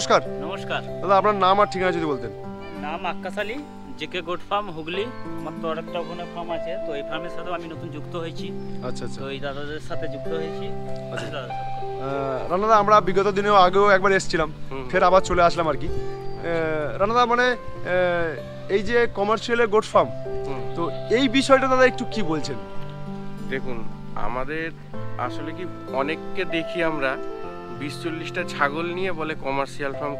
নমস্কার। নমস্কার দাদা, আপনার নাম আর ঠিকানা যদি বলতেন। নাম Akkas Ali, JK goat farm, Hooghly. আমার তো আরেকটা ওখানে ফার্ম আছে, তো এই ফার্মের সাথেও আমি নতুন যুক্ত হয়েছি। আচ্ছা আচ্ছা, তো এই দাদাদের সাথে যুক্ত হয়েছি। আচ্ছা রানাদা, আমরা বিগত দিনেও আগেও একবার এসেছিলাম, ফের আবার চলে আসলাম আর কি। রানাদা, মানে এই যে কমার্শিয়ালের গোট ফার্ম, তো এই বিষয়টা দাদা একটু কি বলছেন? দেখুন, আমাদের আসলে কি অনেককে দেখি আমরা 20-40টা ছাগল নিয়ে বলে কমার্শিয়াল ফার্ম।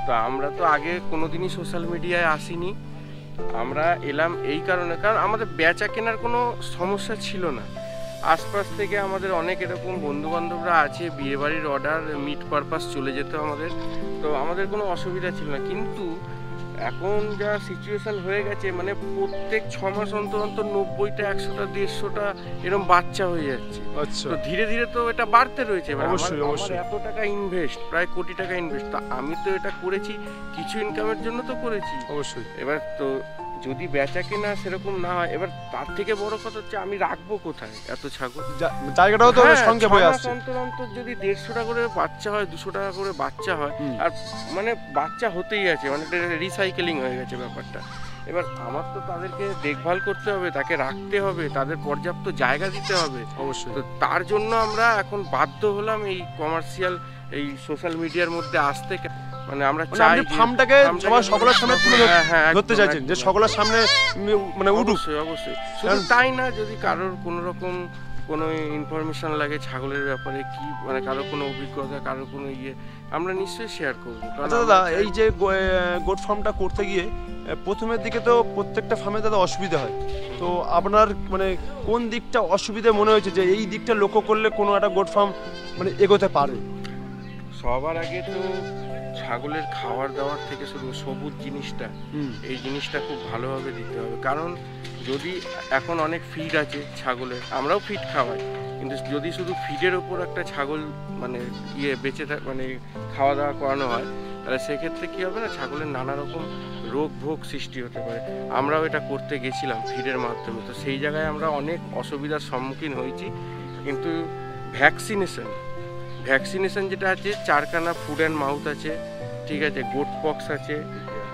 তো আমরা তো আগে কোনোদিনই সোশ্যাল মিডিয়ায় আসিনি। আমরা এলাম এই কারণে, কারণ আমাদের বেচা কেনার কোনো সমস্যা ছিল না। আশপাশ থেকে আমাদের অনেক এরকম বন্ধুবান্ধবরা আছে, বিয়েবাড়ির অর্ডার, মিট পারপাস চলে যেত আমাদের, তো আমাদের কোনো অসুবিধা ছিল না। কিন্তু এখন যা সিচুয়েশন হয়ে গেছে, মানে প্রত্যেক 6 মাস অন্তর অন্তর 90টা, 100টা, 150টা এরকম বাচ্চা হয়ে যাচ্ছে। আচ্ছা, তো ধীরে ধীরে তো এটা বাড়তে রয়েছে। অবশ্যই অবশ্যই। এত টাকা ইনভেস্ট, প্রায় কোটি টাকা ইনভেস্ট, তো আমি তো এটা করেছি কিছু ইনকামের জন্য তো করেছি অবশ্যই। এবার তো যদি বেচা কেনা সেরকম না হয়, এবার তার থেকে বড় কথা হচ্ছে আমি রাখবো কোথায় এত ছাগল? জায়গাটাও তো সংখ্যা হয়ে আসছে। অন্তর অন্তর যদি 150 টাকা করে বাচ্চা হয়, 200 টাকা করে বাচ্চা হয়, আর মানে বাচ্চা হতেই আছে, মানে রিসাইকেলিং হয়ে গেছে ব্যাপারটা। এবার আমার তো তাদেরকে দেখভাল করতে হবে, তাকে রাখতে হবে, তাদের পর্যাপ্ত জায়গা দিতে হবে অবশ্যই। তো তার জন্য আমরা এখন বাধ্য হলাম এই কমার্শিয়াল, এই সোশ্যাল মিডিয়ার মধ্যে আসতে। মানে আমরা চাই ফার্মটাকে সকলের সামনে তুলে ধরতে চাইছেন, যে সকলের সামনে মানে উঠুক। অবশ্যই। শুধু তাই না, যদি কারোর কোনো রকম কোনো ইনফরমেশন লাগে ছাগলের ব্যাপারে, কি মানে কারোর কোনো অভিজ্ঞতা, কারোর কোনো আমরা নিশ্চয়ই শেয়ার করবো। আচ্ছা দাদা, এই যে গোট ফার্মটা করতে গিয়ে প্রথমের দিকে তো প্রত্যেকটা ফার্মে দাদা অসুবিধা হয়, তো আপনার মানে কোন দিকটা অসুবিধা মনে হয়েছে যে এই দিকটা লক্ষ্য করলে কোনো একটা গোট ফার্ম মানে এগোতে পারে? সবার আগে তো ছাগলের খাবার দাবার থেকে শুরু, সবুজ জিনিসটা, এই জিনিসটা খুব ভালোভাবে দিতে হবে। কারণ যদি এখন অনেক ফিড আছে ছাগলের, আমরাও ফিড খাওয়াই, কিন্তু যদি শুধু ফিডের ওপর একটা ছাগল মানে বেঁচে মানে খাওয়া দাওয়া করানো হয়, তাহলে সেক্ষেত্রে কী হবে না, ছাগলের নানা রকম রোগ ভোগ সৃষ্টি হতে পারে। আমরাও এটা করতে গেছিলাম ফিডের মাধ্যমে, তো সেই জায়গায় আমরা অনেক অসুবিধার সম্মুখীন হয়েছি। কিন্তু ভ্যাকসিনেশন যেটা আছে, 4খানা ফুড অ্যান্ড মাউথ আছে, ঠিক আছে, গোট পক্স আছে,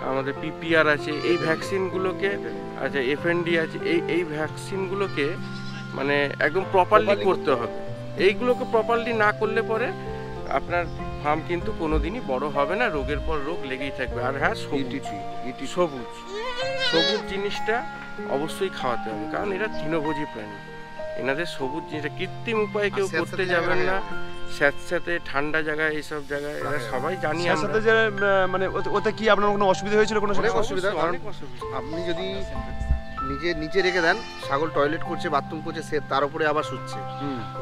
আমাদের পিপিআর আছে, এই ভ্যাকসিনগুলোকে, আচ্ছা এফএনডি আছে, এই ভ্যাকসিনগুলোকে মানে একদম প্রপারলি করতে হবে। এইগুলোকে প্রপারলি না করলে পরে আপনার ফার্ম কিন্তু কোনোদিনই বড় হবে না, রোগের পর রোগ লেগেই থাকবে। আর হ্যাঁ, সবুজ জিনিসটা অবশ্যই খাওয়াতে হবে, কারণ এরা তৃণভোজী প্রাণী, এনাদের সবুজ জিনিসটা কৃত্রিম উপায়ে কেউ করতে যাবেন না। স্যাঁতস্যাঁতে ঠান্ডা জায়গায়, এইসব জায়গায় এরা সবাই জানি আমরা। যে মানে ওতে কি আপনার কোনো অসুবিধা হয়েছিল? কোনো অসুবিধা, কারণ আপনি যদি নিচে রেখে দেন, ছাগল টয়লেট করছে, বাথরুম করছে, সে তার উপরে আবার শুচ্ছে,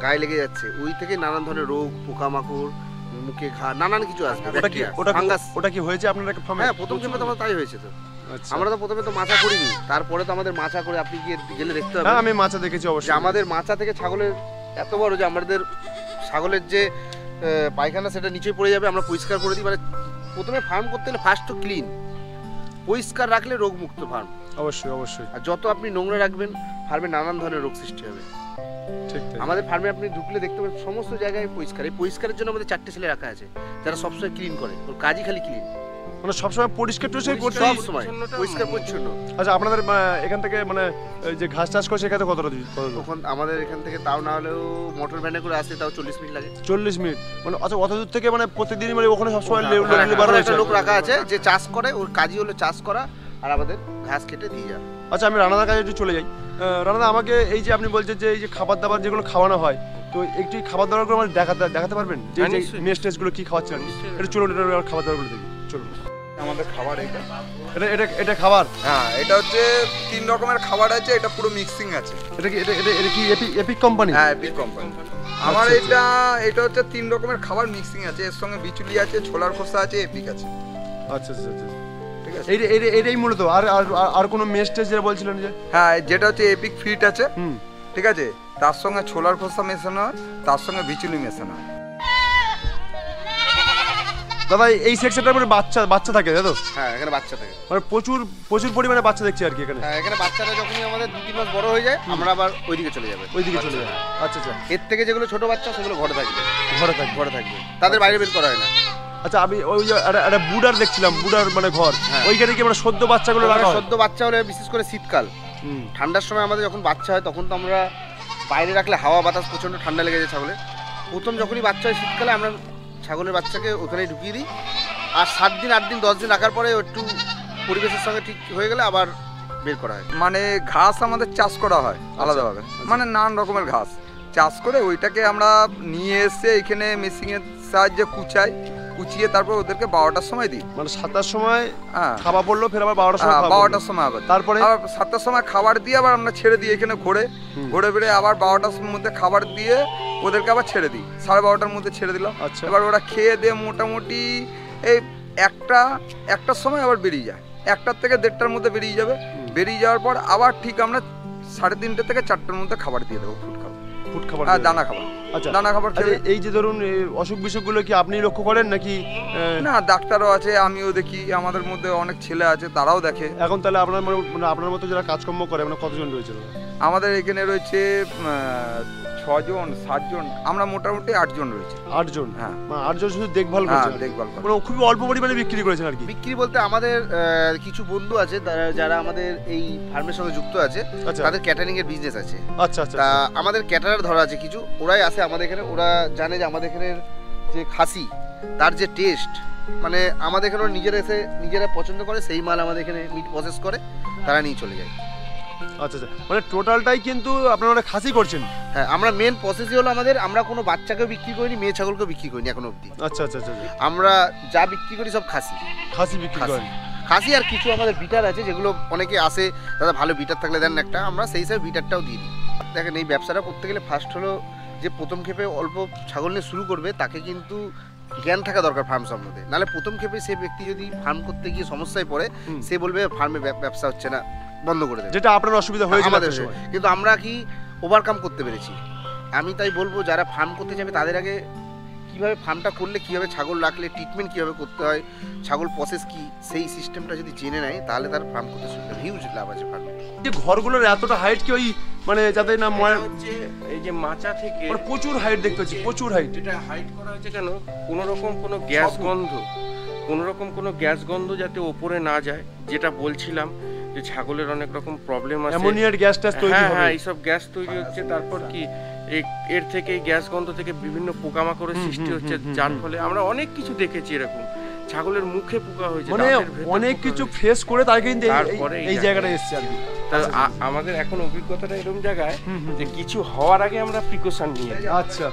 গায়ে লেগে যাচ্ছে, ওই থেকে নানান ধরনের রোগ, পোকামাকড়, মুখে ঘা, নানান কিছু আসবে। ওটা কি হয়েছে আপনার ফার্মে? হ্যাঁ, প্রথম ক্ষেত্রে তো আমার তাই হয়েছে। তো আমরা তো প্রথমে তো মাচা করিনি, তারপরে তো আমাদের মাচা করে, আপনি গেলে দেখতে হবে। আমি মাচা দেখেছি অবশ্যই। আমাদের মাচা থেকে ছাগলের এত বড় যে আমাদের ছাগলের যে পায়খানা সেটা নিচে পড়ে যাবে, আমরা পরিষ্কার করে দিই। মানে প্রথমে ফার্ম করতে গেলে ফার্স্ট তো ক্লিন, পরিষ্কার রাখলে রোগমুক্ত ফার্ম। অবশ্যই অবশ্যই। আর যত আপনি নোংরা রাখবেন, ফার্মে নানান ধরনের রোগ সৃষ্টি হবে। ঠিক, আমাদের ফার্মে আপনি ঢুকলে দেখতে পাবেন সমস্ত জায়গায় পরিষ্কার। এই পরিষ্কারের জন্য আমাদের 4টে ছেলে রাখা আছে, যারা সবসময় ক্লিন করে, ওর কাজই খালি ক্লিন, মানে সবসময় পরিষ্কার পরিচ্ছন্ন। আচ্ছা, আপনাদের এখান থেকে মানে যে ঘাস চাষ করছে এখানে কতটা তখন আমাদের এখান থেকে তাও না হলেও মোটর ভ্যানে করে আসতে তাও 40 মিনিট লাগে। 40 মিনিট মানে? আচ্ছা, অত দূর থেকে মানে প্রতিদিনই মানে ওখানে সবসময় একটা লোক রাখা আছে যে চাষ করে, ওর কাজই হলো চাষ করা আর আমাদের ঘাস কেটে দিয়ে যাওয়া। আচ্ছা, আমি রানাদার কাছে একটু চলে যাই। রানাদা, আমাকে এই যে আপনি বলছেন যে এই যে খাবার দাবার যেগুলো খাওয়ানো হয়, তো একটু খাবার দাবারগুলো আমার দেখাতে পারবেন যে মেস টেস্টগুলো কি খাওয়াচ্ছেন? একটু চলুন, খাবার দাবারগুলো দেখি, চলুন। আমাদের খাবার এটা খাবার? হ্যাঁ, এটা হচ্ছে 3 রকমের খাবার আছে, এটা পুরো মিক্সিং আছে। এটা কি এপিক কোম্পানি? হ্যাঁ, এপিক কোম্পানি। আমার এটা হচ্ছে 3 রকমের খাবার মিক্সিং আছে, এর সঙ্গে বিচুলি আছে, ছোলার খোসা আছে, এপিক আছে। আচ্ছা আচ্ছা আচ্ছা, ঠিক আছে। এটাই মূলত। আর কোনো মেস টেস্ট যেটা বলছিলেন যে? হ্যাঁ, যেটা হচ্ছে এপিক ফিট আছে, ঠিক আছে, তার সঙ্গে ছোলার খোসা মেশানো হয়, তার সঙ্গে বিচুলি মেশানো হয়। দাদা, এই সেকশনটার মধ্যে বাচ্চা থাকে, তাই তো? হ্যাঁ, এখানে বাচ্চা থাকে, মানে প্রচুর পরিমাণে বাচ্চা দেখছি আর কি এখানে। হ্যাঁ, এখানে বাচ্চারা যখনই আমাদের 2-3 মাস বড় হয়ে যায়, আমরা আবার ওইদিকে চলে যাবে। আচ্ছা আচ্ছা। এর থেকে যেগুলো ছোট বাচ্চা, সেগুলো ঘরে থাকবে। তাদের বাইরে বের করা হয় না। আচ্ছা, আমি ওই যে একটা বুডার দেখছিলাম, বুডার মানে ঘর, ওইখানে কি আমরা সদ্য বাচ্চাগুলো রাখা হয়? সদ্য বাচ্চা হলে বিশেষ করে শীতকাল, ঠান্ডার সময় আমাদের যখন বাচ্চা হয় তখন তো আমরা বাইরে রাখলে হাওয়া বাতাস প্রচণ্ড ঠান্ডা লেগে যায় ছাগলের। প্রথম যখনই বাচ্চা হয় শীতকালে আমরা ছাগলের বাচ্চাকে ওখানেই ঢুকিয়ে দিই, আর 7 দিন 8 দিন 10 দিন রাখার পরে একটু পরিবেশের সঙ্গে ঠিক হয়ে গেলে আবার বের করা হয়। মানে ঘাস আমাদের চাষ করা হয় আলাদাভাবে, মানে নানান রকমের ঘাস চাষ করে ওইটাকে আমরা নিয়ে এসে এখানে মেশিনের সাহায্যে কুচিয়ে তারপর ওদেরকে 12টার সময় দিই। মানে 7টার সময় খাওয়া পড়লো, ফের আবার 12টার সময় 12টার সময় আবার তারপরে আবার 7টার সময় খাবার দিয়ে আবার আমরা ছেড়ে দিই এখানে ঘুরে ফিরে আবার 12টার মধ্যে খাবার দিয়ে ওদেরকে আবার ছেড়ে দিই, 12:30টার মধ্যে ছেড়ে দিলাম। আচ্ছা, এবার ওরা খেয়ে দিয়ে মোটামুটি এই একটার সময় আবার বেরিয়ে যায়, 1টার থেকে 1:30টার মধ্যে বেরিয়ে যাবে। বেরিয়ে যাওয়ার পর আবার ঠিক আমরা 3:30 থেকে 4টার মধ্যে খাবার দিয়ে দেবো, ফুড খাবার দানা খাবার। আচ্ছা, দানা খাবার খেয়ে এই যে ধরুন অসুখ বিসুখগুলো কি আপনি লক্ষ্য করেন নাকি? না, ডাক্তারও আছে, আমিও দেখি, আমাদের মধ্যে অনেক ছেলে আছে তারাও দেখে। এখন তাহলে আপনার মতো যারা কাজকর্ম করে মানে কতজন রয়েছে? আমাদের এখানে রয়েছে 6জন 7জন, আমরা মোটামুটি 8 জন রয়েছে। 8 জন? হ্যাঁ, 8 জন শুধু দেখভাল করছেন? দেখভাল মানে খুবই অল্প পরিমাণে বিক্রি করেছেন আর কি? বিক্রি বলতে আমাদের কিছু বন্ধু আছে যারা আমাদের এই ফার্মের সঙ্গে যুক্ত আছে, তাদের ক্যাটারিং এর বিজনেস আছে। আচ্ছা আচ্ছা, তা আমাদের ক্যাটারার ধরা আছে কিছু, ওরাই আসে আমাদের এখানে, ওরা জানে যে আমাদের এখানে যে খাসি তার যে টেস্ট, মানে আমাদের এখানে নিজেরা পছন্দ করে, সেই মাল আমাদের এখানে মিট প্রসেস করে তারা নিয়ে চলে যায়। আচ্ছা আচ্ছা, মানে টোটালটাই কিন্তু আপনারা খাসি করছেন? হ্যাঁ, আমরা মেন প্রসেসই হলো আমরা কোনো বাচ্চাকেও বিক্রি করিনি, মেয়ে ছাগলকেও বিক্রি করিনি এখনো অবধি। আচ্ছা আচ্ছা আচ্ছা, আমরা যা বিক্রি করি সব খাসি বিক্রি করেন? খাসি আর কিছু আমাদের বিটার আছে, যেগুলো অনেকে আসে দাদা ভালো বিটার থাকলে দেন একটা, আমরা সেই হিসাবে বিটারটাও দিয়ে দিই। দেখেন, এই ব্যবসাটা করতে গেলে ফার্স্ট হলো যে প্রথম ক্ষেপে অল্প ছাগল নিয়ে শুরু করবে তাকে কিন্তু জ্ঞান থাকা দরকার ফার্ম সম্বন্ধে, নাহলে প্রথম ক্ষেপে সে ব্যক্তি যদি ফার্ম করতে গিয়ে সমস্যায় পড়ে সে বলবে ফার্মে ব্যবসা হচ্ছে না, বন্ধ করে দেবে, যেটা আপনার অসুবিধা হয়েছিল আমাদের। কিন্তু আমরা কি ওভারকাম করতে পেরেছি। আমি তাই বলবো যারা ফার্ম করতে যাবে তাদের আগে কিভাবে ফার্মটা করলে, কিভাবে ছাগল রাখলে, ট্রিটমেন্ট কিভাবে করতে হয়, ছাগল প্রসেস কি, সেই সিস্টেমটা যদি জেনে নেয় তাহলে তার ফার্ম করতে সুবিধা, হিউজ লাভ আছে ফার্মে। যে ঘরগুলোর এতটা হাইট কি ওই মানে যাতে না হচ্ছে এই যে মাচা থেকে প্রচুর হাইট দেখতে হচ্ছে, প্রচুর হাইট। এটা হাইট করা হয়েছে কেন? কোনো গ্যাস গন্ধ যাতে ওপরে না যায়, যেটা বলছিলাম যে ছাগলের অনেক রকম প্রবলেম আছে, অ্যামোনিয়ার গ্যাস তৈরি হবে। হ্যাঁ, এইসব গ্যাস তৈরি হচ্ছে। তারপর কি এর থেকে এই গ্যাস গন্ধ থেকে বিভিন্ন পোকামাকড়ের সৃষ্টি হচ্ছে, যার ফলে আমরা অনেক কিছু দেখেছি এরকম, ছাগলের মুখে পোকা হয়েছে, মানে অনেক কিছু ফেস করে তার কিন্তু এই জায়গাটা এসেছে আর কি। আমাদের এখন অভিজ্ঞতাটা এরকম জায়গায় যে কিছু হওয়ার আগে আমরা প্রিকশন নিয়ে। আচ্ছা,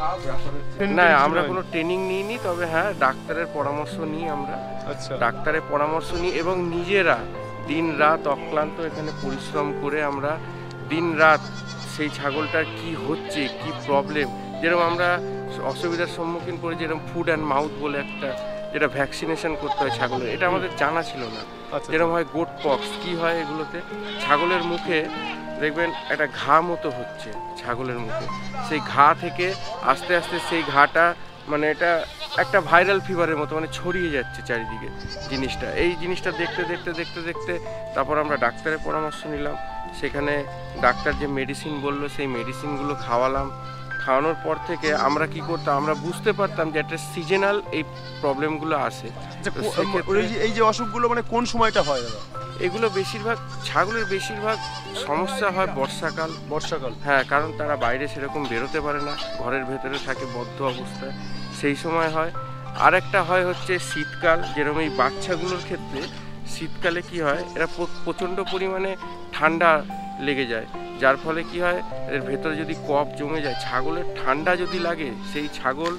না, আমরা কোনো ট্রেনিং নিইনি, তবে হ্যাঁ ডাক্তারের পরামর্শ নিই আমরা। আচ্ছা, ডাক্তারের পরামর্শ নিই এবং নিজেরা দিন রাত অক্লান্ত এখানে পরিশ্রম করে আমরা দিন রাত সেই ছাগলটার কি হচ্ছে, কি প্রবলেম, যেরকম আমরা অসুবিধার সম্মুখীন করে, যেরকম ফুড অ্যান্ড মাউথ বলে একটা, যেটা ভ্যাকসিনেশন করতে হয় ছাগলের, এটা আমাদের জানা ছিল না। যেরকম হয় গোট পক্স, কি হয় এগুলোতে, ছাগলের মুখে দেখবেন একটা ঘা মতো হচ্ছে ছাগলের মুখে, সেই ঘা থেকে আস্তে আস্তে সেই ঘাটা মানে এটা একটা ভাইরাল ফিভারের মতো মানে ছড়িয়ে যাচ্ছে চারিদিকে জিনিসটা। এই জিনিসটা দেখতে দেখতে দেখতে দেখতে তারপর আমরা ডাক্তারের পরামর্শ নিলাম, সেখানে ডাক্তার যে মেডিসিন বললো সেই মেডিসিনগুলো খাওয়ালাম। খাওয়ানোর পর থেকে আমরা কি করতাম, আমরা বুঝতে পারতাম যে একটা সিজনাল এই প্রবলেমগুলো আসে। এই যে অসুখগুলো মানে কোন সময়টা হয় দাদা? এগুলো বেশিরভাগ ছাগলের বেশিরভাগ সমস্যা হয় বর্ষাকাল। হ্যাঁ, কারণ তারা বাইরে সেরকম বেরোতে পারে না, ঘরের ভেতরে থাকে বদ্ধ অবস্থায়, সেই সময় হয়। আরেকটা হয় হচ্ছে শীতকাল, যেরকম এই বাচ্চাগুলোর ক্ষেত্রে শীতকালে কি হয়, এরা প্রচণ্ড পরিমাণে ঠান্ডা লেগে যায়, যার ফলে কি হয় এর ভেতরে যদি কফ জমে যায়, ছাগলের ঠান্ডা যদি লাগে সেই ছাগল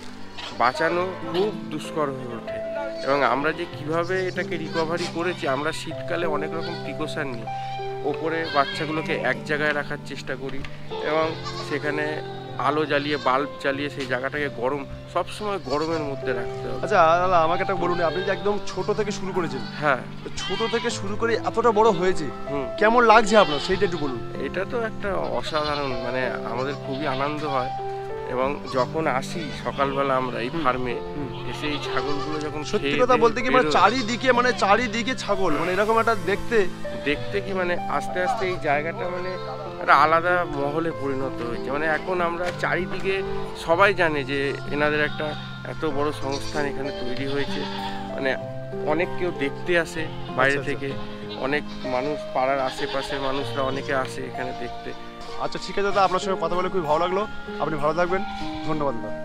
বাঁচানো খুব দুষ্কর হয়ে ওঠে। এবং আমরা যে কিভাবে এটাকে রিকভারি করেছি, আমরা শীতকালে অনেক রকম প্রিকশন নিই, ওপরে বাচ্চাগুলোকে এক জায়গায় রাখার চেষ্টা করি এবং সেখানে আলো জ্বালিয়ে বাল্ব জ্বালিয়ে সেই জায়গাটাকে সবসময় গরমের মধ্যে রাখতে হবে। আচ্ছা দাদা, আমাকে একটা বলুন, আপনি যে একদম ছোট থেকে শুরু করেছেন, হ্যাঁ, ছোট থেকে শুরু করে এতটা বড় হয়েছে, কেমন লাগছে আপনার সেইটা একটু বলুন। এটা তো একটা অসাধারণ, মানে আমাদের খুবই আনন্দ হয়। এবং যখন আসি সকালবেলা আমরা এই ফার্মে এসে এই ছাগলগুলো যখন সত্যি কথা বলতে কি মানে চারিদিকে ছাগল, মানে এরকম একটা দেখতে কি মানে আস্তে আস্তে এই জায়গাটা মানে একটা আলাদা মহলে পরিণত হয়েছে। মানে এখন আমরা চারিদিকে সবাই জানে যে এনাদের একটা এত বড় সংস্থান এখানে তৈরি হয়েছে, মানে অনেক কেউ দেখতে আসে বাইরে আচ্ছা। থেকে, অনেক মানুষ পাড়ার আশেপাশের মানুষরা অনেকে আসে এখানে দেখতে। আচ্ছা ঠিক আছে দাদা, আপনার সঙ্গে কথা বলে খুবই ভালো লাগলো। আপনি ভালো থাকবেন, ধন্যবাদ দাদা।